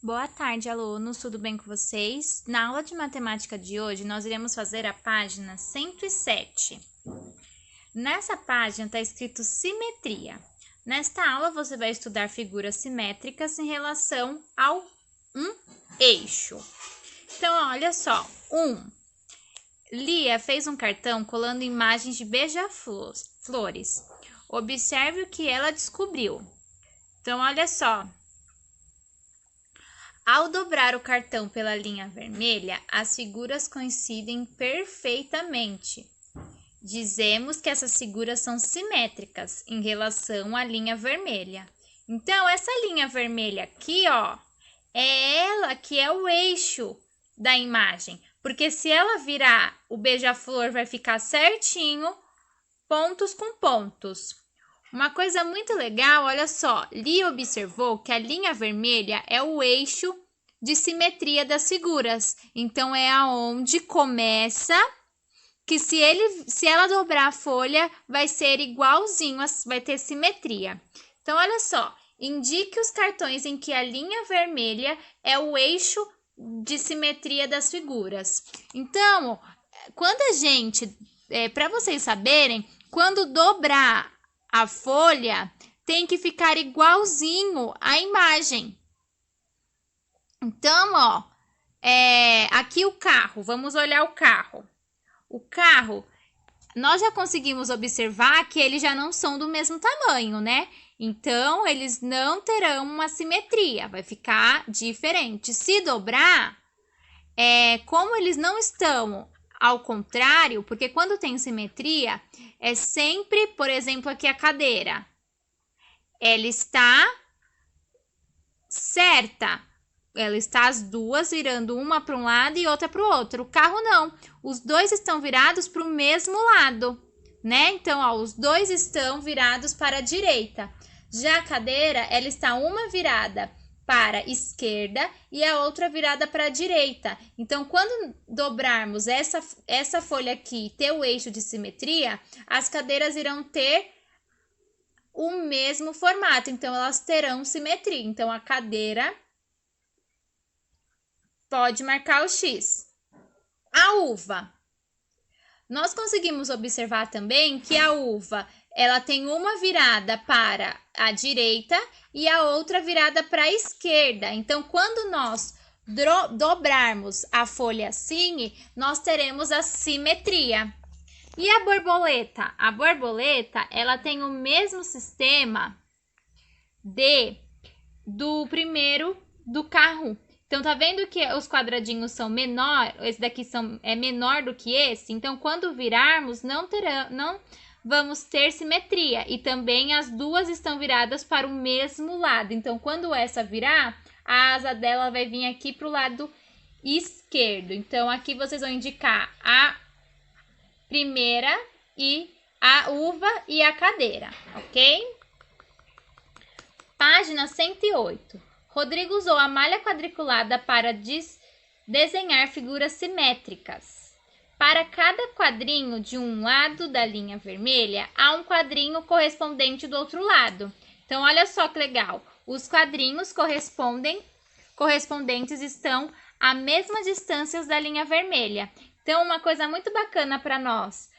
Boa tarde, alunos, tudo bem com vocês? Na aula de matemática de hoje, nós iremos fazer a página 107. Nessa página está escrito simetria. Nesta aula, você vai estudar figuras simétricas em relação a um eixo. Então, olha só. Lia fez um cartão colando imagens de beija-flores. Observe o que ela descobriu. Então, olha só. Ao dobrar o cartão pela linha vermelha, as figuras coincidem perfeitamente. Dizemos que essas figuras são simétricas em relação à linha vermelha. Então, essa linha vermelha aqui, ó, é ela que é o eixo da imagem. Porque se ela virar, o beija-flor vai ficar certinho, pontos com pontos. Uma coisa muito legal, olha só, Lia observou que a linha vermelha é o eixo de simetria das figuras. Então, é aonde começa, que se ela dobrar a folha, vai ser igualzinho, vai ter simetria. Então, olha só, indique os cartões em que a linha vermelha é o eixo de simetria das figuras. Então, quando a gente, para vocês saberem, quando dobrar a folha, tem que ficar igualzinho à imagem. Então, ó, aqui o carro, vamos olhar o carro. O carro, nós já conseguimos observar que eles já não são do mesmo tamanho, né? Então, eles não terão uma simetria, vai ficar diferente. Se dobrar, como eles não estão ao contrário, porque quando tem simetria, é sempre, por exemplo, aqui a cadeira. Ela está certa. Ela está as duas virando uma para um lado e outra para o outro. O carro não. Os dois estão virados para o mesmo lado, né? Então, ó, os dois estão virados para a direita. Já a cadeira, ela está uma virada para a esquerda e a outra virada para a direita. Então, quando dobrarmos essa folha aqui, ter o eixo de simetria, as cadeiras irão ter o mesmo formato. Então, elas terão simetria. Então, a cadeira pode marcar o X. A uva. Nós conseguimos observar também que a uva, ela tem uma virada para a direita e a outra virada para a esquerda. Então, quando nós dobrarmos a folha assim, nós teremos a simetria. E a borboleta? A borboleta, ela tem o mesmo sistema do primeiro do carro. Então, tá vendo que os quadradinhos são menor, esse daqui é menor do que esse? Então, quando virarmos, não vamos ter simetria. E também as duas estão viradas para o mesmo lado. Então, quando essa virar, a asa dela vai vir aqui para o lado esquerdo. Então, aqui vocês vão indicar a primeira e a uva e a cadeira, ok? Página 108. Rodrigo usou a malha quadriculada para desenhar figuras simétricas. Para cada quadrinho de um lado da linha vermelha, há um quadrinho correspondente do outro lado. Então, olha só que legal. Os quadrinhos correspondentes estão à mesma distância da linha vermelha. Então, uma coisa muito bacana para nós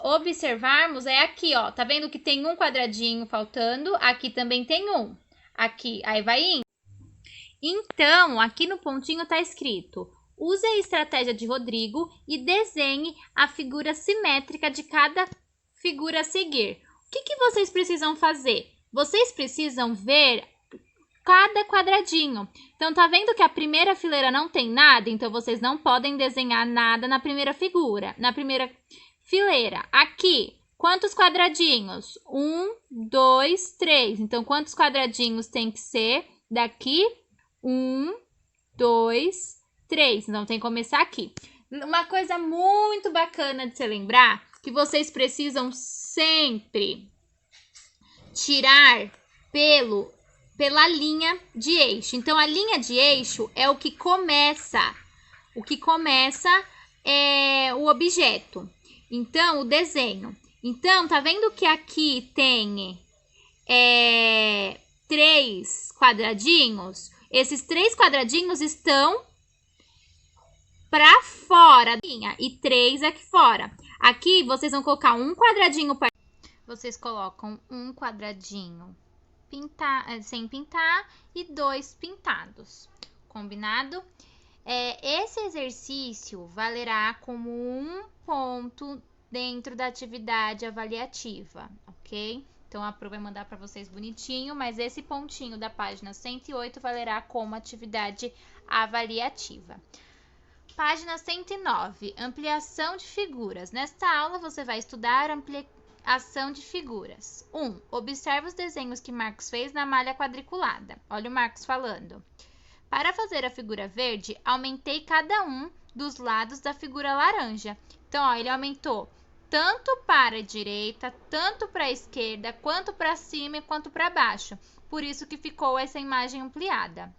observarmos é aqui, ó. Tá vendo que tem um quadradinho faltando? Aqui também tem um. Aqui, aí vai indo. Então, aqui no pontinho está escrito: use a estratégia de Rodrigo e desenhe a figura simétrica de cada figura a seguir. O que vocês precisam fazer? Vocês precisam ver cada quadradinho. Então, tá vendo que a primeira fileira não tem nada? Então, vocês não podem desenhar nada na primeira figura, na primeira fileira. Aqui, quantos quadradinhos? 1, 2, 3. Então, quantos quadradinhos tem que ser daqui? 1, 2, 3. Então, tem que começar aqui. Uma coisa muito bacana de se lembrar, que vocês precisam sempre tirar pela linha de eixo. Então, a linha de eixo é o que começa. O que começa é o objeto. Então, o desenho. Então, tá vendo que aqui tem 3 quadradinhos? Esses 3 quadradinhos estão para fora da linha e 3 aqui fora. Aqui vocês vão colocar um quadradinho para... Vocês colocam um quadradinho sem pintar e 2 pintados. Combinado? Esse exercício valerá como um ponto dentro da atividade avaliativa, ok? Então, a Pro vai mandar para vocês bonitinho, mas esse pontinho da página 108 valerá como atividade avaliativa. Página 109, ampliação de figuras. Nesta aula, você vai estudar ampliação de figuras. 1. Observe os desenhos que Marcos fez na malha quadriculada. Olha o Marcos falando. Para fazer a figura verde, aumentei cada um dos lados da figura laranja. Então, ó, ele aumentou tanto para a direita, tanto para a esquerda, quanto para cima e quanto para baixo. Por isso que ficou essa imagem ampliada.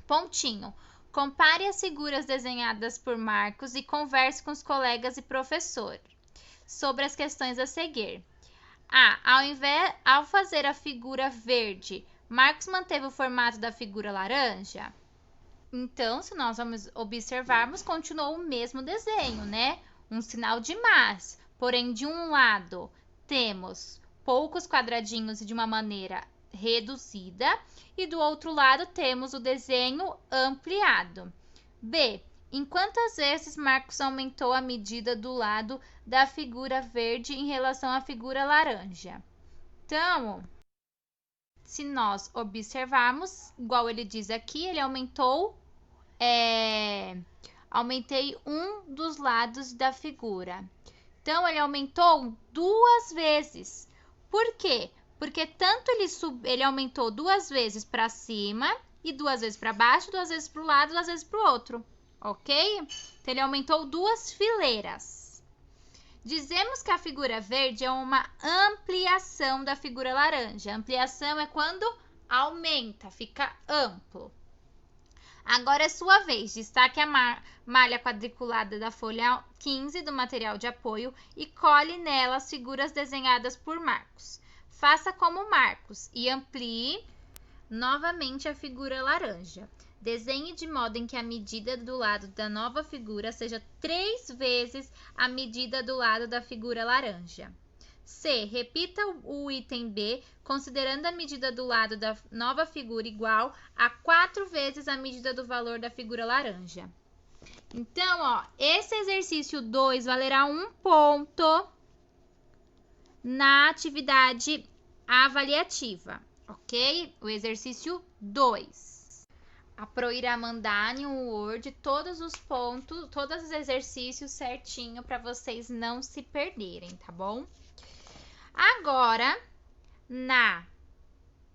Pontinho. Compare as figuras desenhadas por Marcos e converse com os colegas e professor sobre as questões a seguir. Ao fazer a figura verde, Marcos manteve o formato da figura laranja? Então, se nós vamos observarmos, continuou o mesmo desenho, né? Um sinal de mais. Porém, de um lado, temos poucos quadradinhos e de uma maneira reduzida, e do outro lado temos o desenho ampliado. B. Em quantas vezes Marcos aumentou a medida do lado da figura verde em relação à figura laranja? Então, se nós observarmos, igual ele diz aqui, ele aumentei um dos lados da figura. Então, ele aumentou 2 vezes. Por quê? Porque tanto ele aumentou 2 vezes para cima e 2 vezes para baixo, 2 vezes para o lado, 2 vezes para o outro, ok? Então, ele aumentou 2 fileiras. Dizemos que a figura verde é uma ampliação da figura laranja. Ampliação é quando aumenta, fica amplo. Agora é sua vez. Destaque a malha quadriculada da folha 15 do material de apoio e cole nela as figuras desenhadas por Marcos. Faça como Marcos e amplie novamente a figura laranja. Desenhe de modo em que a medida do lado da nova figura seja 3 vezes a medida do lado da figura laranja. C. Repita o item B, considerando a medida do lado da nova figura igual a 4 vezes a medida do valor da figura laranja. Então, ó, esse exercício 2 valerá 1 ponto na atividade avaliativa, ok? O exercício 2. A Pro irá mandar no Word todos os pontos, todos os exercícios certinho para vocês não se perderem, tá bom? Agora, na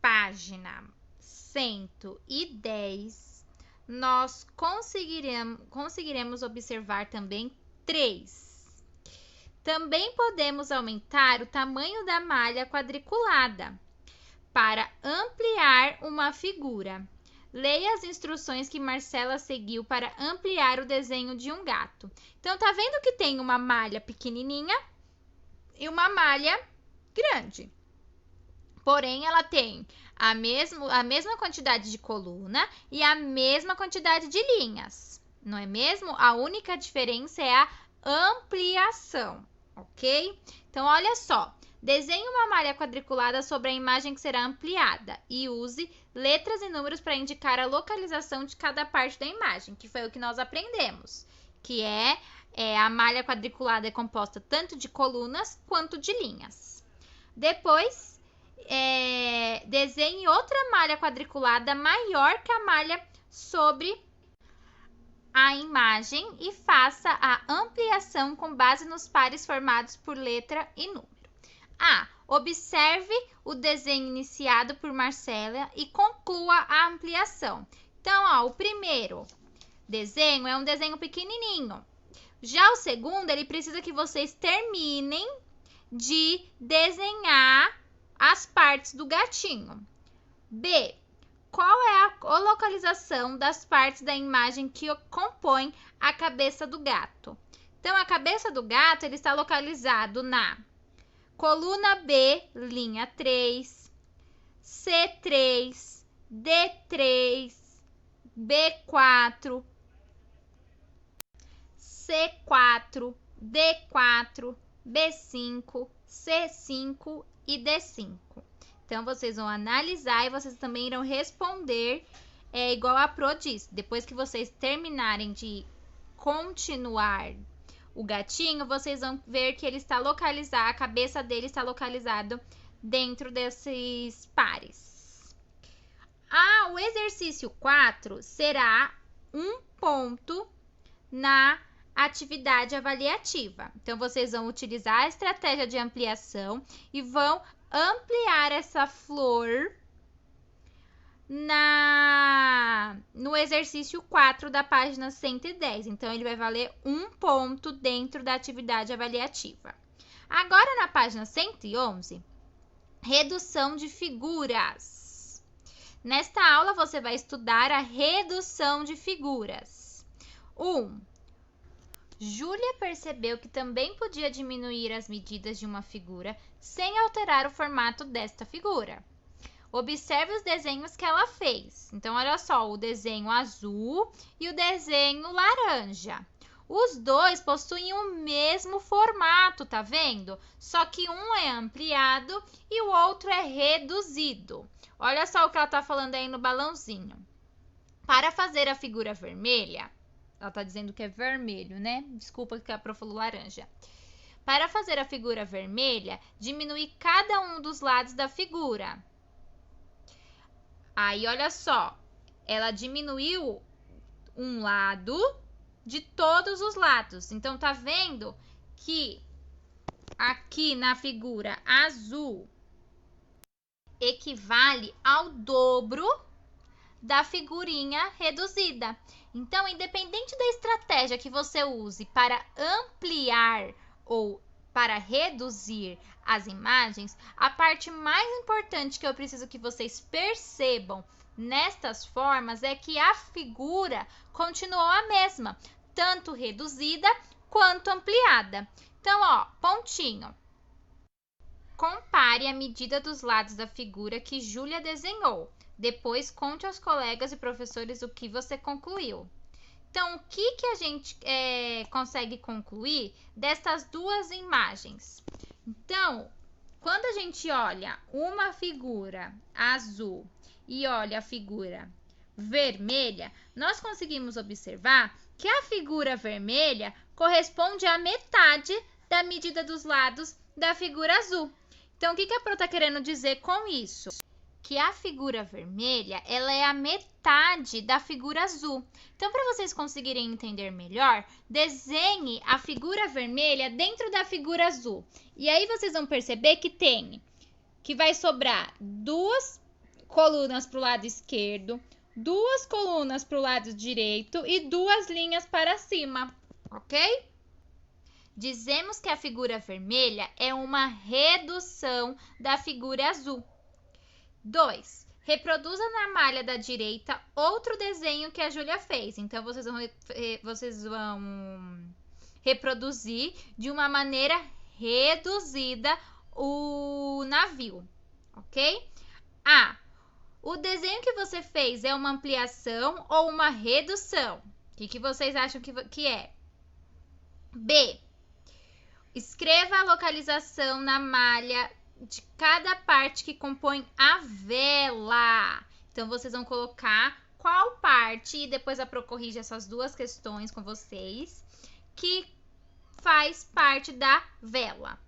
página 110, nós conseguiremos observar também 3. Também podemos aumentar o tamanho da malha quadriculada para ampliar uma figura. Leia as instruções que Marcela seguiu para ampliar o desenho de um gato. Então, tá vendo que tem uma malha pequenininha e uma malha grande. Porém, ela tem a mesma quantidade de coluna e a mesma quantidade de linhas. Não é mesmo? A única diferença é a ampliação. Ok? Então, olha só. Desenhe uma malha quadriculada sobre a imagem que será ampliada e use letras e números para indicar a localização de cada parte da imagem, que foi o que nós aprendemos, que a malha quadriculada é composta tanto de colunas quanto de linhas. Depois, desenhe outra malha quadriculada maior que a malha sobre a imagem e faça a ampliação com base nos pares formados por letra e número. Observe o desenho iniciado por Marcela e conclua a ampliação. Então, ó, o primeiro desenho é um desenho pequenininho. Já o segundo, ele precisa que vocês terminem de desenhar as partes do gatinho. B. Qual é a localização das partes da imagem que compõem a cabeça do gato? Então, a cabeça do gato ele está localizado na coluna B, linha 3, C3, D3, B4, C4, D4, B5, C5 e D5. Então, vocês vão analisar e vocês também irão responder igual a Pro disse. Depois que vocês terminarem de continuar o gatinho, vocês vão ver que ele está localizado, a cabeça dele está localizado dentro desses pares. O exercício 4 será um ponto na atividade avaliativa. Então, vocês vão utilizar a estratégia de ampliação e vão ampliar essa flor no exercício 4 da página 110. Então, ele vai valer um ponto dentro da atividade avaliativa. Agora, na página 111, redução de figuras. Nesta aula, você vai estudar a redução de figuras. 1. Júlia percebeu que também podia diminuir as medidas de uma figura sem alterar o formato desta figura. Observe os desenhos que ela fez. Então, olha só, o desenho azul e o desenho laranja. Os dois possuem o mesmo formato, tá vendo? Só que um é ampliado e o outro é reduzido. Olha só o que ela tá falando aí no balãozinho. Para fazer a figura vermelha, ela tá dizendo que é vermelho, né? Desculpa que a Pro falou laranja. Para fazer a figura vermelha, diminui cada um dos lados da figura. Aí, olha só, ela diminuiu um lado de todos os lados. Então, tá vendo que aqui na figura azul equivale ao dobro da figurinha reduzida. Então, independente da estratégia que você use para ampliar ou para reduzir as imagens, a parte mais importante que eu preciso que vocês percebam nestas formas é que a figura continuou a mesma, tanto reduzida quanto ampliada. Então, ó, pontinho. Compare a medida dos lados da figura que Júlia desenhou. Depois, conte aos colegas e professores o que você concluiu. Então, o que a gente consegue concluir destas duas imagens? Então, quando a gente olha uma figura azul e olha a figura vermelha, nós conseguimos observar que a figura vermelha corresponde à metade da medida dos lados da figura azul. Então, o que a Pro está querendo dizer com isso? Que a figura vermelha, ela é a metade da figura azul. Então, para vocês conseguirem entender melhor, desenhe a figura vermelha dentro da figura azul. E aí, vocês vão perceber que vai sobrar duas colunas para o lado esquerdo, duas colunas para o lado direito e duas linhas para cima, ok? Dizemos que a figura vermelha é uma redução da figura azul. 2. Reproduza na malha da direita outro desenho que a Júlia fez. Então, vocês vão reproduzir de uma maneira reduzida o navio, ok? A. O desenho que você fez é uma ampliação ou uma redução? O que vocês acham que é? B. Escreva a localização na malha de cada parte que compõe a vela. Então, vocês vão colocar qual parte, e depois a Pro corrige essas duas questões com vocês, que faz parte da vela.